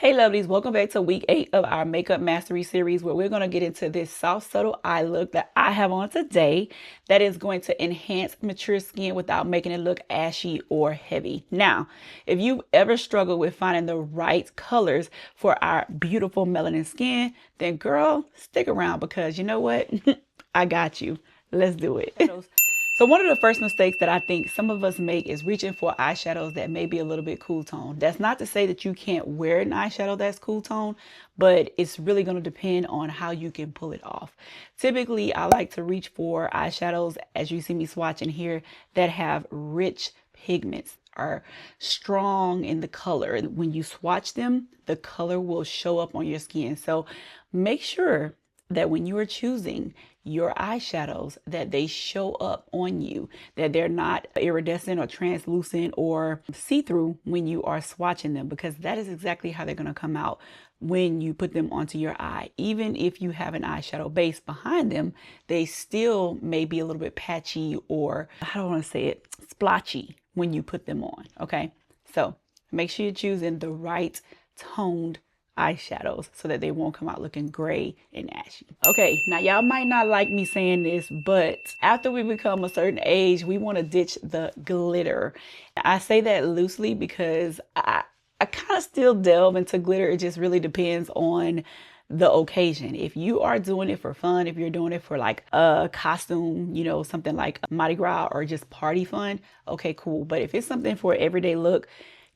Hey lovelies, welcome back to week 8 of our makeup mastery series, where we're going to get into this soft subtle eye look that I have on today that is going to enhance mature skin without making it look ashy or heavy. Now, if you ever struggle with finding the right colors for our beautiful melanin skin, then girl, stick around because you know what? I got you. Let's do it. So one of the first mistakes that I think some of us make is reaching for eyeshadows that may be a little bit cool tone. That's not to say that you can't wear an eyeshadow that's cool tone, but it's really going to depend on how you can pull it off. Typically, I like to reach for eyeshadows, as you see me swatching here, that have rich pigments, are strong in the color. When you swatch them, the color will show up on your skin. So make sure that when you are choosing your eyeshadows, that they show up on you, that they're not iridescent or translucent or see-through when you are swatching them, because that is exactly how they're going to come out when you put them onto your eye. Even if you have an eyeshadow base behind them, they still may be a little bit patchy, or I don't want to say it, splotchy when you put them on. Okay, so make sure you're choosing the right toned eyeshadows so that they won't come out looking gray and ashy. Okay, now y'all might not like me saying this, but after we become a certain age, we want to ditch the glitter. I say that loosely because I kind of still delve into glitter. It just really depends on the occasion. If you are doing it for fun, if you're doing it for like a costume, you know, something like Mardi Gras or just party fun, okay, cool. But if it's something for everyday look,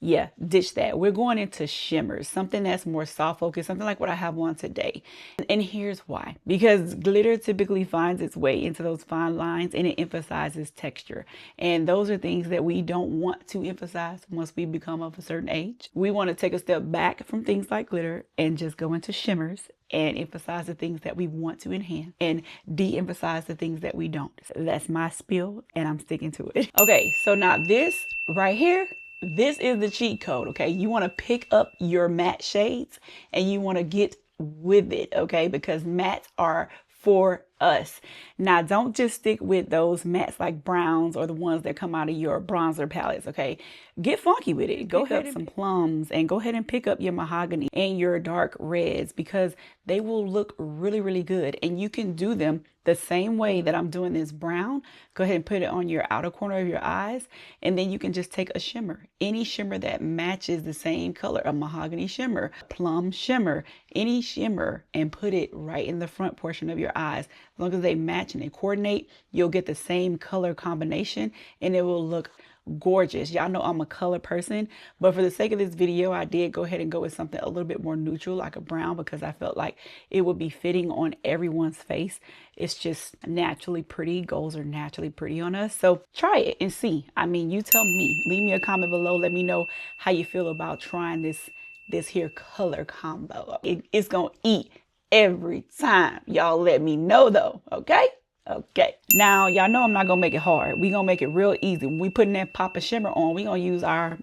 yeah, ditch that. We're going into shimmers, something that's more soft focus, something like what I have on today. And here's why. Because glitter typically finds its way into those fine lines and it emphasizes texture. And those are things that we don't want to emphasize once we become of a certain age. We want to take a step back from things like glitter and just go into shimmers and emphasize the things that we want to enhance and de-emphasize the things that we don't. That's my spiel and I'm sticking to it. Okay, so now this right here, this is the cheat code, okay? You want to pick up your matte shades and you want to get with it, okay? Because mattes are for us. Now, don't just stick with those mattes like browns or the ones that come out of your bronzer palettes, okay? Get funky with it. Go ahead, some plums, and go ahead and pick up your mahogany and your dark reds, because they will look really, really good. And you can do them the same way that I'm doing this brown. Go ahead and put it on your outer corner of your eyes, and then you can just take a shimmer, any shimmer that matches the same color, a mahogany shimmer, plum shimmer, any shimmer, and put it right in the front portion of your eyes. As long as they match and they coordinate, you'll get the same color combination and it will look gorgeous. Y'all know I'm a color person, but for the sake of this video, I did go ahead and go with something a little bit more neutral, like a brown, because I felt like it would be fitting on everyone's face. It's just naturally pretty. Golds are naturally pretty on us. So try it and see. I mean, you tell me. Leave me a comment below. Let me know how you feel about trying this here color combo. It's gonna eat every time. Y'all let me know though, okay? Okay. Now, y'all know I'm not gonna make it hard. We gonna make it real easy. When we putting that pop of shimmer on, we gonna use our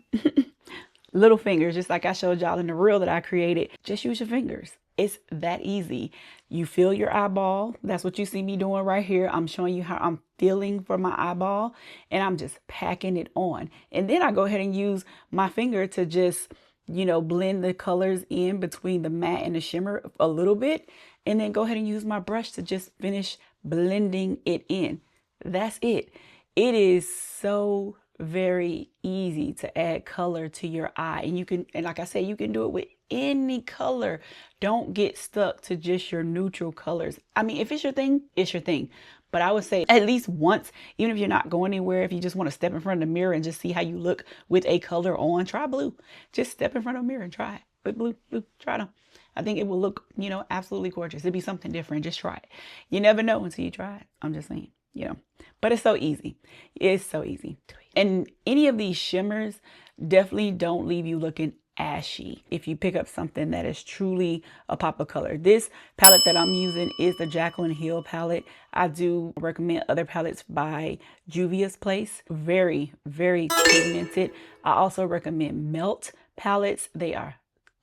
little fingers, just like I showed y'all in the reel that I created. Just use your fingers. It's that easy. You feel your eyeball. That's what you see me doing right here. I'm showing you how I'm feeling for my eyeball, and I'm just packing it on. And then I go ahead and use my finger to just, you know, blend the colors in between the matte and the shimmer a little bit, and then go ahead and use my brush to just finish blending it in. That's it. It is so very easy to add color to your eye, and you can, and like I said, you can do it with any color. Don't get stuck to just your neutral colors. I mean, if it's your thing, it's your thing. But I would say at least once, even if you're not going anywhere, if you just want to step in front of the mirror and just see how you look with a color on, try blue. Just step in front of a mirror and try it. With blue, try it on. I think it will look, you know, absolutely gorgeous. It'd be something different. Just try it. You never know until you try it. I'm just saying, you know, but it's so easy. It's so easy. And any of these shimmers definitely don't leave you looking ashy if you pick up something that is truly a pop of color. This palette that I'm using is the Jaclyn Hill palette. I do recommend other palettes by Juvia's Place. Very, very pigmented. I also recommend Melt palettes. They are,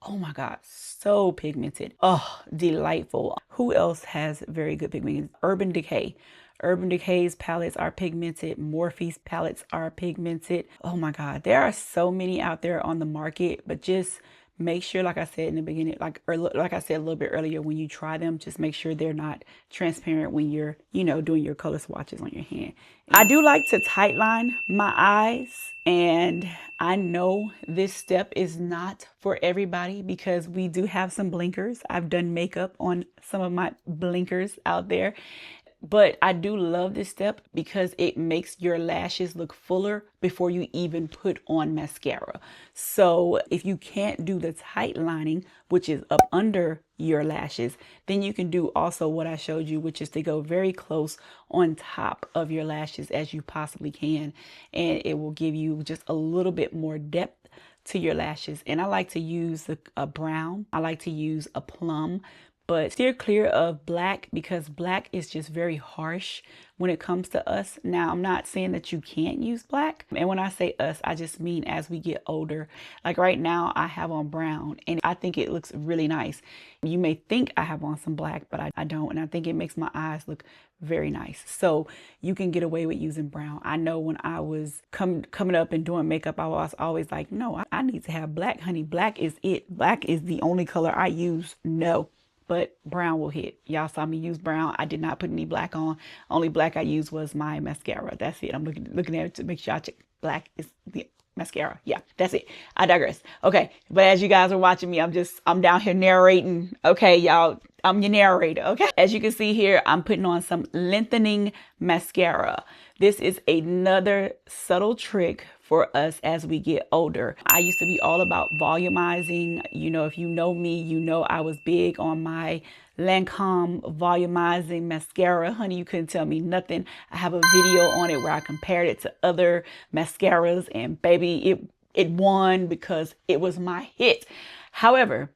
oh my God, so pigmented. Oh, delightful. Who else has very good pigment? Urban Decay. Urban Decay's palettes are pigmented. Morphe's palettes are pigmented. Oh my God, there are so many out there on the market, but just make sure, like I said in the beginning, like I said a little bit earlier, when you try them, just make sure they're not transparent when you're, doing your color swatches on your hand. I do like to tightline my eyes, and I know this step is not for everybody because we do have some blinkers. I've done makeup on some of my blinkers out there. But I do love this step because it makes your lashes look fuller before you even put on mascara. So if you can't do the tight lining, which is up under your lashes, then you can do also what I showed you, which is to go very close on top of your lashes as you possibly can. And it will give you just a little bit more depth to your lashes. And I like to use a brown. I like to use a plum, but steer clear of black because black is just very harsh when it comes to us. Now, I'm not saying that you can't use black. And when I say us, I just mean as we get older. Like right now, I have on brown and I think it looks really nice. You may think I have on some black, but I don't. And I think it makes my eyes look very nice. So you can get away with using brown. I know when I was coming up and doing makeup, I was always like, no, I need to have black, honey. Black is it. Black is the only color I use. No. But brown will hit. Y'all saw me use brown. I did not put any black on. Only black I used was my mascara. That's it. I'm looking at it to make sure I check. Black is the mascara. Yeah, that's it. I digress. Okay, but as you guys are watching me, I'm down here narrating. Okay, y'all, I'm your narrator. Okay, as you can see here, I'm putting on some lengthening mascara. This is another subtle trick for us as we get older. I used to be all about volumizing. If you know me, I was big on my Lancome volumizing mascara. Honey, you couldn't tell me nothing. I have a video on it where I compared it to other mascaras, and baby, it won because it was my hit. However,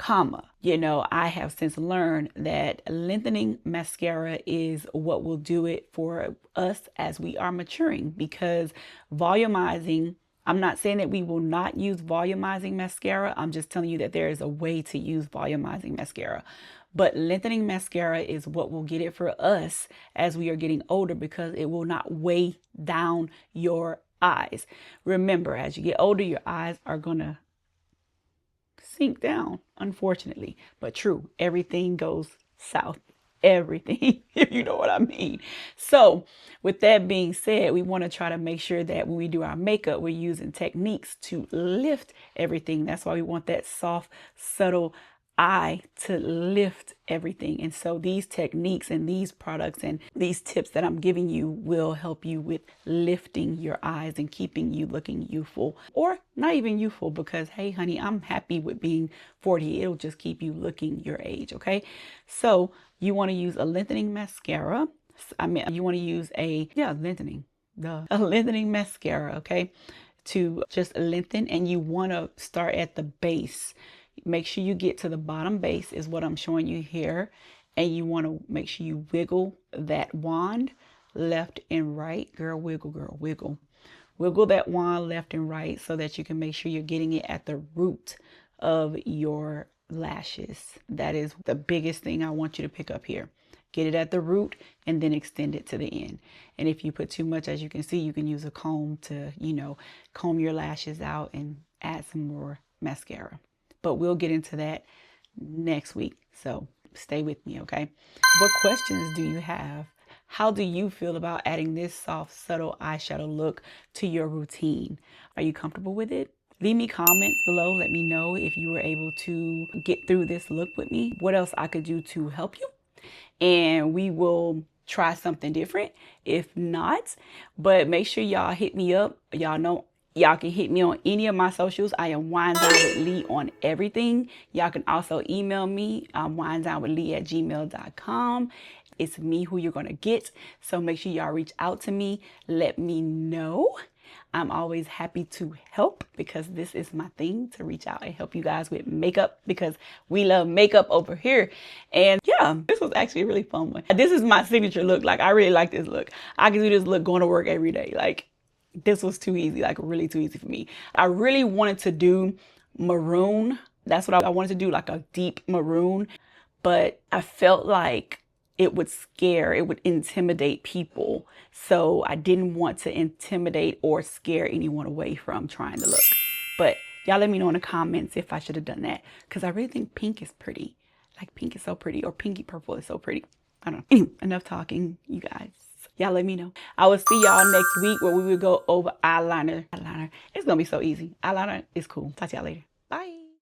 I have since learned that lengthening mascara is what will do it for us as we are maturing, because volumizing, I'm not saying that we will not use volumizing mascara. I'm just telling you that there is a way to use volumizing mascara. But lengthening mascara is what will get it for us as we are getting older, because it will not weigh down your eyes. Remember, as you get older, your eyes are going to sink down, unfortunately, but true. Everything goes south. Everything, if you know what I mean. So with that being said, we want to try to make sure that when we do our makeup, we're using techniques to lift everything. That's why we want that soft, subtle eye to lift everything. And so these techniques and these products and these tips that I'm giving you will help you with lifting your eyes and keeping you looking youthful, or not even youthful, because hey honey, I'm happy with being 40. It'll just keep you looking your age. Okay, so you want to use a lengthening mascara. You want to use a lengthening mascara, okay, to just lengthen. And you want to start at the base. Make sure you get to the bottom base is what I'm showing you here. And you want to make sure you wiggle that wand left and right. Girl, wiggle. Wiggle that wand left and right so that you can make sure you're getting it at the root of your lashes. That is the biggest thing I want you to pick up here. Get it at the root and then extend it to the end. And if you put too much, as you can see, you can use a comb to, comb your lashes out and add some more mascara. But we'll get into that next week. So stay with me, okay? What questions do you have? How do you feel about adding this soft, subtle eyeshadow look to your routine? Are you comfortable with it? Leave me comments below. Let me know if you were able to get through this look with me. What else I could do to help you? And we will try something different if not. But make sure y'all hit me up. Y'all know y'all can hit me on any of my socials. I am winedownwithlee on everything. Y'all can also email me. I'm winedownwithlee@gmail.com. It's me who you're going to get. So make sure y'all reach out to me. Let me know. I'm always happy to help, because this is my thing, to reach out and help you guys with makeup, because we love makeup over here. And yeah, this was actually a really fun one. This is my signature look. Like, I really like this look. I can do this look going to work every day. Like, this was too easy, like really too easy for me. I really wanted to do maroon. That's what I wanted to do, like a deep maroon. But I felt like it would intimidate people. So I didn't want to intimidate or scare anyone away from trying to look. But Y'all let me know in the comments if I should have done that, because I really think pink is pretty. Like pink is so pretty, or pinky purple is so pretty. I don't know. Anyway, enough talking, you guys. Y'all let me know. I will see y'all next week where we will go over eyeliner. It's gonna be so easy. Eyeliner is cool. Talk to y'all later. Bye.